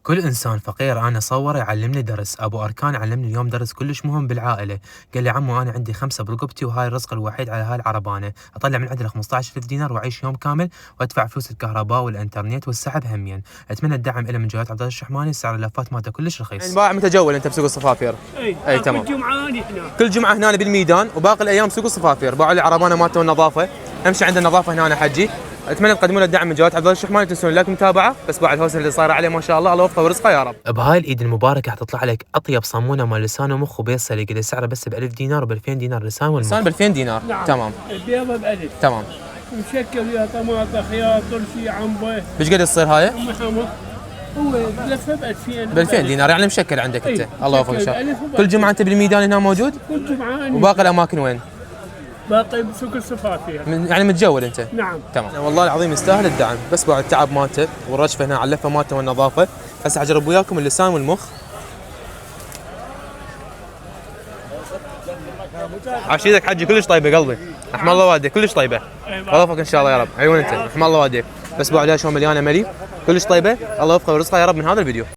كل إنسان فقير أنا صوّره يعلّمني درس، أبو أركان علّمني اليوم درس كلش مهم بالعائلة، قال لي: عمو أنا عندي 5 برقبتي وهاي الرزق الوحيد على هاي العربانة، أطلع من عندي 15,000 دينار وأعيش يوم كامل وأدفع فلوس الكهرباء والإنترنت والسحب همين، أتمنى الدعم إله من جهة عبد الله الشحماني، سعر اللافات مالته كلش يعني رخيص. باع متجول انت بسوق الصفافير؟ اي تمام. كل جمعة أنا هنا. كل جمعه هنا بالميدان وباقي الايام سوق الصفافير، باعوا لي عربانه مالته والنظافه، امشي عند النظافه هنا حجي. اتمنى تقدموا له الدعم من جهات عبد الله الشحماني، تنسون لايك متابعه، بس بعد الهوسه اللي صايره عليه ما شاء الله، الله يوفقه ورزقه يا رب. بهاي العيد المباركة حتطلع لك أطيب صمونة مال لسان ومخ وبيض سليق اللي سعره بس ب1000 دينار وب2000 دينار لسان والمخ. لسان ب 2000 دينار. نعم. تمام البيضة ب1000. تمام. مشكل يا طماطة خيار طرشي عنبة. ايش قد تصير هاي؟ محمر. هو لفه ب2000. 2000 دينار يعني مشكل عندك انت. إيه. الله يوفقك ان شاء الله. مشكل كل جمعه انت بالميدان هنا موجود؟ كل جمعة أنا. وباقي الاماكن وين؟ باقي بسوق الصفافير. يعني متجول انت؟ نعم. تمام. والله العظيم يستاهل الدعم، بس بعد التعب مالته والرجفه هنا على اللفه مالته والنظافه. هسه حجرب وياكم اللسان والمخ. عاش ايدك حجي، كلش طيبه قلبي. رحم الله والديك، كلش طيبه. الله يوفقك ان شاء الله يا رب. عيون انت، رحم الله والديك. بس بعدها شلون مليانه ملي، كلش طيبه. الله يوفقه ورزقه يا رب من هذا الفيديو.